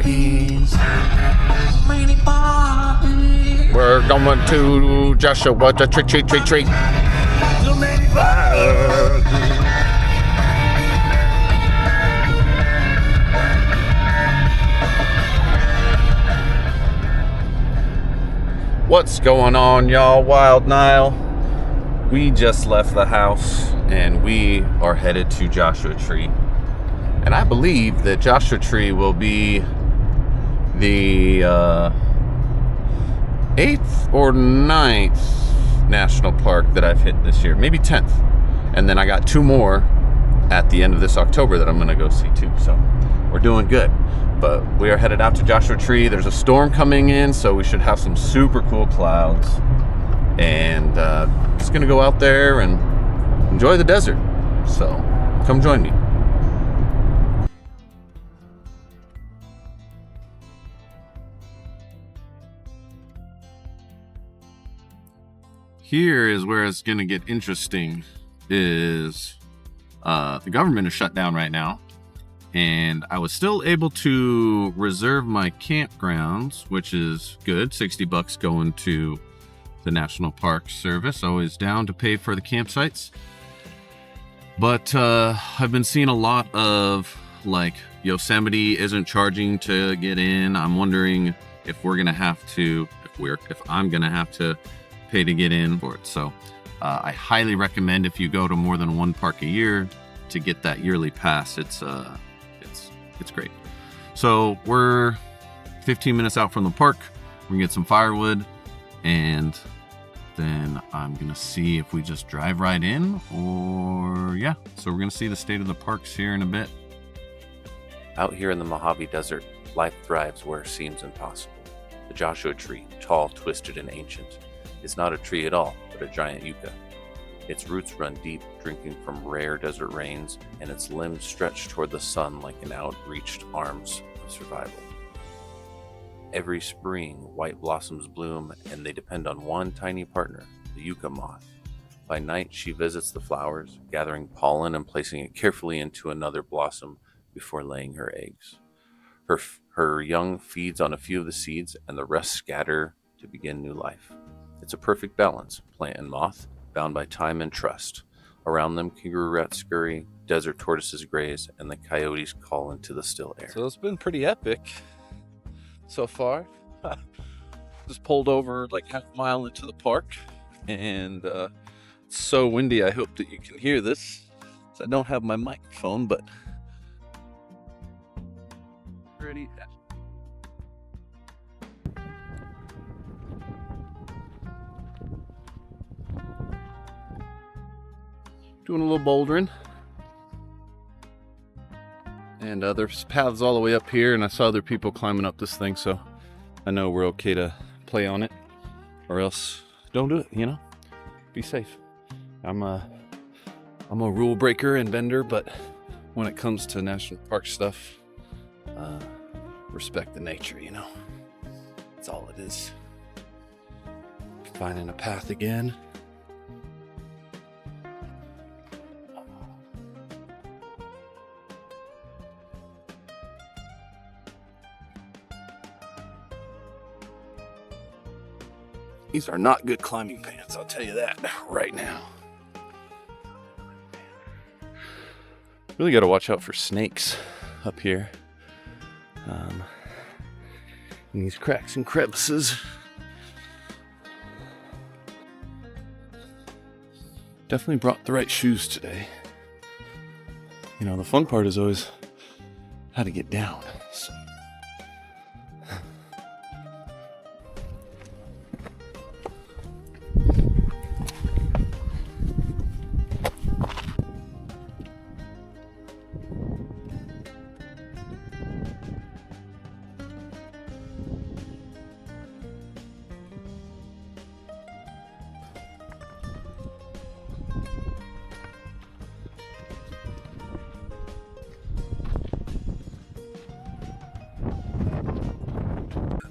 puppies. We're going to Joshua Tree. What's going on, y'all? Wild Nile. We just left the house and we are headed to Joshua Tree. And I believe that Joshua Tree will be the 8th or 9th national park that I've hit this year. Maybe 10th. And then I got 2 more at the end of this October that I'm going to go see too. So we're doing good. But we are headed out to Joshua Tree. There's a storm coming in, so we should have some super cool clouds. And just gonna go out there and enjoy the desert. So come join me. Here is where it's gonna get interesting. Is the government is shut down right now. And I was still able to reserve my campgrounds, which is good. $60 going to the National Park Service. Always down to pay for the campsites. But I've been seeing a lot of like Yosemite isn't charging to get in. I'm wondering if we're gonna have to, if I'm gonna have to pay to get in for it. So I highly recommend if you go to more than one park a year to get that yearly pass. It's great. So we're 15 minutes out from the park. We're gonna get some firewood, and then I'm gonna see if we just drive right in, or yeah. So we're gonna see the state of the parks here in a bit. Out here in the Mojave Desert, life thrives where it seems impossible. The Joshua Tree, tall, twisted, and ancient, is not a tree at all, but a giant yucca. Its roots run deep, drinking from rare desert rains, and its limbs stretch toward the sun like an outreached arms of survival. Every spring, white blossoms bloom, and they depend on one tiny partner, the yucca moth. By night, she visits the flowers, gathering pollen and placing it carefully into another blossom before laying her eggs. Her young feeds on a few of the seeds, and the rest scatter to begin new life. It's a perfect balance, plant and moth, bound by time and trust. Around them, kangaroo rats scurry, desert tortoises graze, and the coyotes call into the still air. So it's been pretty epic so far. Just pulled over like half a mile into the park, and it's so windy. I hope that you can hear this. I don't have my microphone, but pretty epic. Doing a little bouldering. And there's paths all the way up here, and I saw other people climbing up this thing, so I know we're okay to play on it, or else don't do it, you know? Be safe. I'm a rule breaker and bender, but when it comes to national park stuff, respect the nature, you know? That's all it is. Finding a path again. These are not good climbing pants, I'll tell you that right now. Really got to watch out for snakes up here. In these cracks and crevices. Definitely brought the right shoes today. You know, the fun part is always how to get down. So.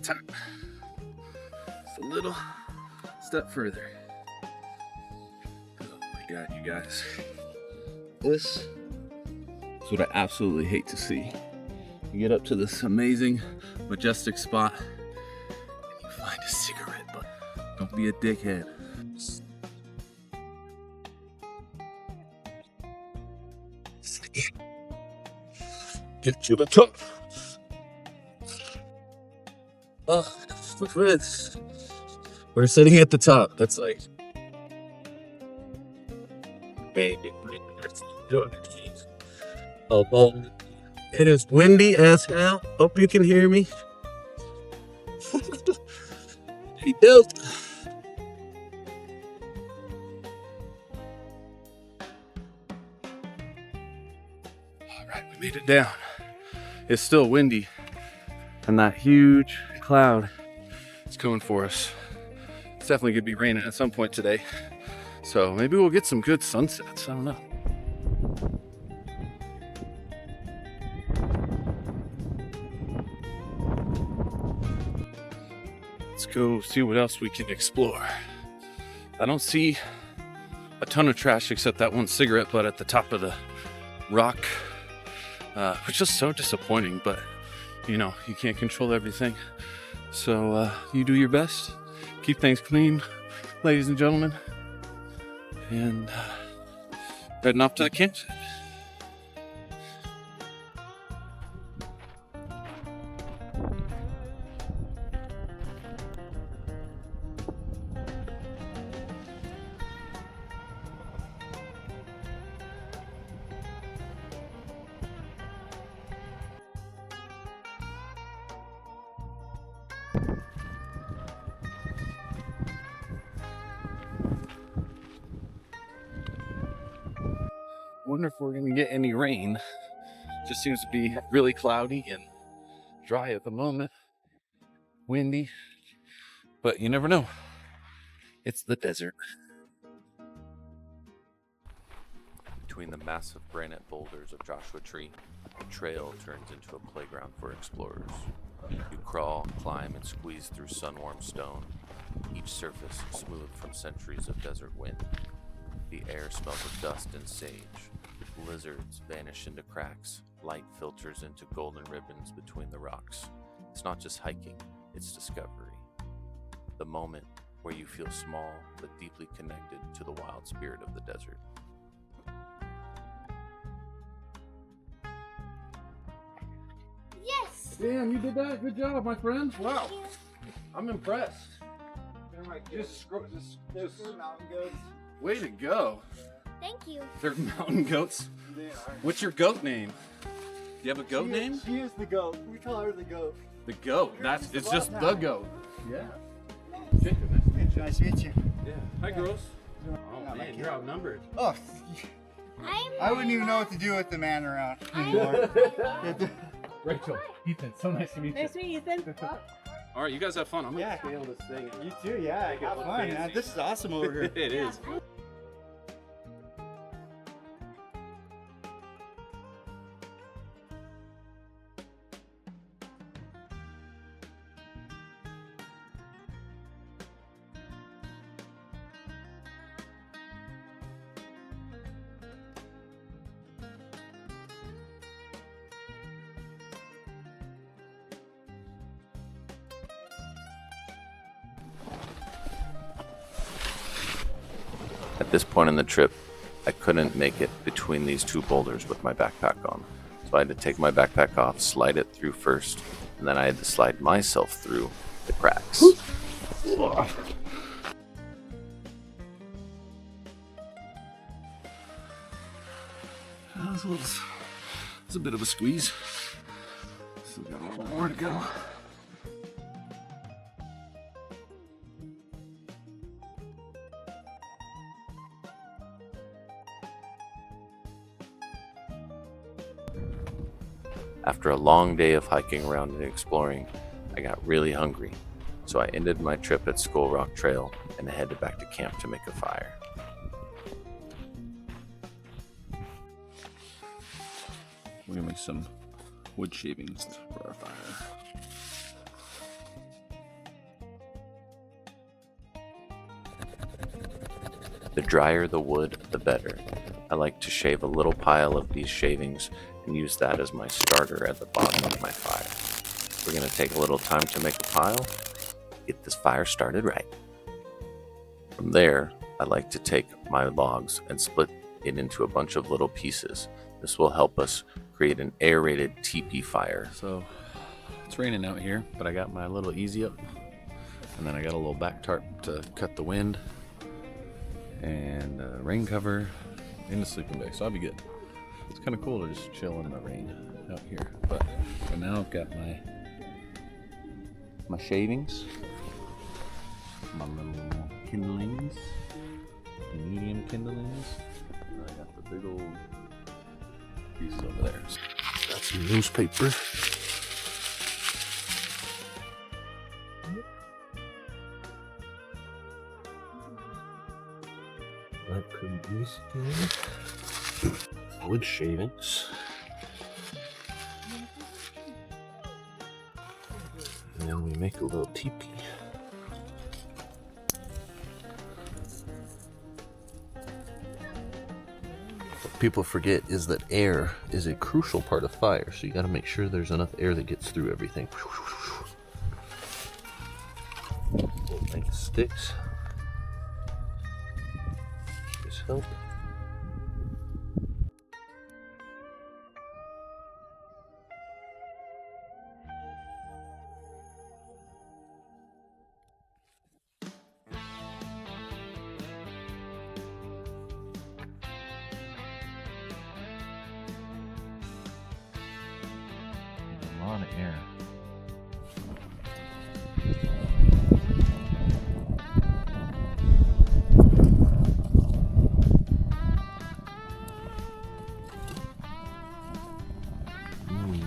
Just a little step further. Oh my God, you guys. This is what I absolutely hate to see. You get up to this amazing, majestic spot, and you find a cigarette butt. Don't be a dickhead. Get to the top. Oh, my friends. We're sitting at the top. That's like, baby. Oh, it is windy as hell. Hope you can hear me. He dope. All right, we made it down. It's still windy, and that huge cloud is coming for us. It's definitely gonna be raining at some point today, so maybe we'll get some good sunsets. I don't know. Let's go see what else we can explore. I don't see a ton of trash except that one cigarette butt at the top of the rock, which is so disappointing, but you know, you can't control everything. So you do your best, keep things clean, ladies and gentlemen, and heading off to the campsite. Wonder if we're gonna get any rain. Just seems to be really cloudy and dry at the moment. Windy, but you never know. It's the desert. Between the massive granite boulders of Joshua Tree, the trail turns into a playground for explorers. You crawl, climb, and squeeze through sun-warmed stone, each surface smooth from centuries of desert wind. The air smells of dust and sage. Lizards vanish into cracks. Light filters into golden ribbons between the rocks. It's not just hiking, it's discovery. The moment where you feel small but deeply connected to the wild spirit of the desert. Yes! Damn, you did that. Good job, my friend. Wow. I'm impressed. Just mountain goats. way to go. Thank you. They're mountain goats. They are. What's your goat name? Do you have a goat name? She is the goat. We call her the goat. The goat. It's just the goat. Yeah. Jacob, Nice to meet you. Yeah. Hi, girls. Oh Not my man, kid. you're outnumbered. Oh, I wouldn't even know what to do with the man around anymore. Rachel, Ethan, so nice to meet you. Nice to meet you, Ethan. All right, you guys have fun. I'm gonna Yeah. scale this thing. You too, yeah. Make it Have look fun, fancy. man. This is awesome over here. It is. At this point in the trip, I couldn't make it between these two boulders with my backpack on. So I had to take my backpack off, slide it through first, and then I had to slide myself through the cracks. That was a bit of a squeeze. Still got a little more to go. After a long day of hiking around and exploring, I got really hungry, so I ended my trip at Skull Rock Trail and headed back to camp to make a fire. We're gonna make some wood shavings for our fire. The drier the wood, the better. I like to shave a little pile of these shavings and use that as my starter at the bottom of my fire. We're going to take a little time to make a pile, get this fire started right. From there, I like to take my logs and split it into a bunch of little pieces. This will help us create an aerated teepee fire. So it's raining out here, but I got my little easy up, and then I got a little back tarp to cut the wind, and rain cover in the sleeping bag, so I'll be good. It's kind of cool to just chill in the rain out here. But for now, I've got my shavings, my little kindlings, medium kindlings. And I got the big old piece over there. Got some newspaper. That could be skin. Wood shavings. And then we make a little teepee. What people forget is that air is a crucial part of fire, so you got to make sure there's enough air that gets through everything. Little bank of sticks. Just help. A lot of air.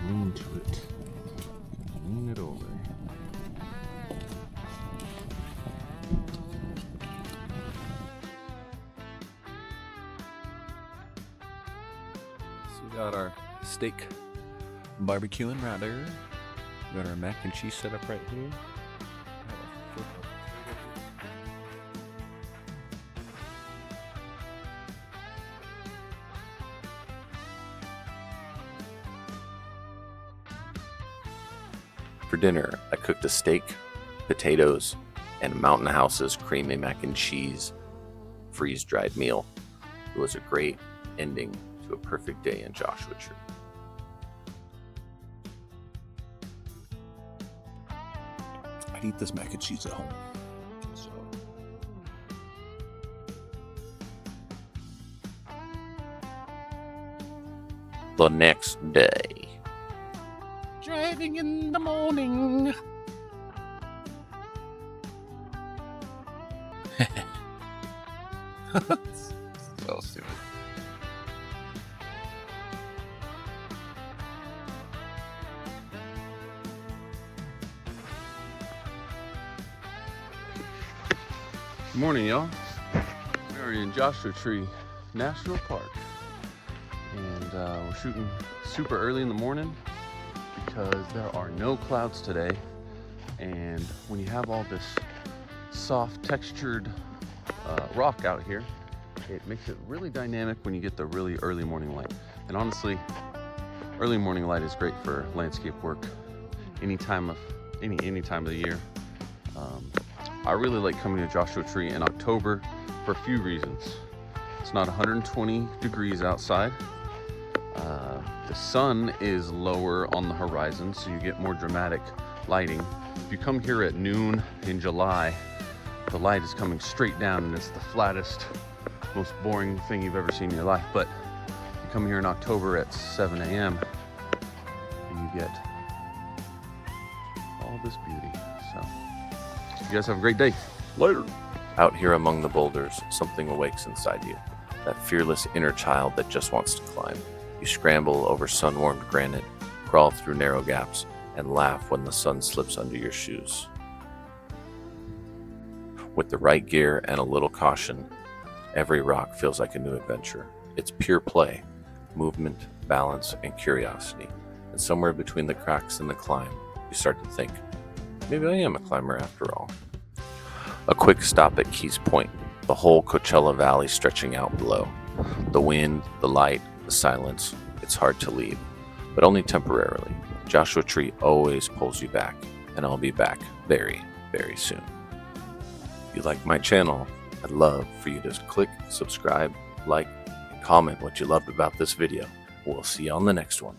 Lean to it. Lean it over. So we got our steak barbecuing right there. We got our mac and cheese set up right here. For dinner, I cooked a steak, potatoes, and Mountain House's creamy mac and cheese freeze-dried meal. It was a great ending to a perfect day in Joshua Tree. I'd eat this mac and cheese at home. So. The next day. Driving in the morning. So stupid. Good morning, y'all. We are in Joshua Tree National Park, and we're shooting super early in the morning because there are no clouds today. And when you have all this soft textured rock out here, it makes it really dynamic when you get the really early morning light. And honestly, early morning light is great for landscape work any time of the year. I really like coming to Joshua Tree in October for a few reasons. It's not 120 degrees outside. The sun is lower on the horizon, so you get more dramatic lighting. If you come here at noon in July, the light is coming straight down, and it's the flattest, most boring thing you've ever seen in your life. But you come here in October at 7 a.m. and you get all this beauty. So you guys have a great day. Later. Out here among the boulders, something awakes inside you. That fearless inner child that just wants to climb. You scramble over sun-warmed granite, crawl through narrow gaps, and laugh when the sun slips under your shoes. With the right gear and a little caution, every rock feels like a new adventure. It's pure play, movement, balance, and curiosity. And somewhere between the cracks in the climb, you start to think, maybe I am a climber after all. A quick stop at Keys Point, the whole Coachella Valley stretching out below. The wind, the light, the the silence, it's hard to leave, but only temporarily. Joshua Tree always pulls you back, and I'll be back very, very soon. If you like my channel, I'd love for you to click subscribe, like, and comment what you loved about this video. We'll see you on the next one.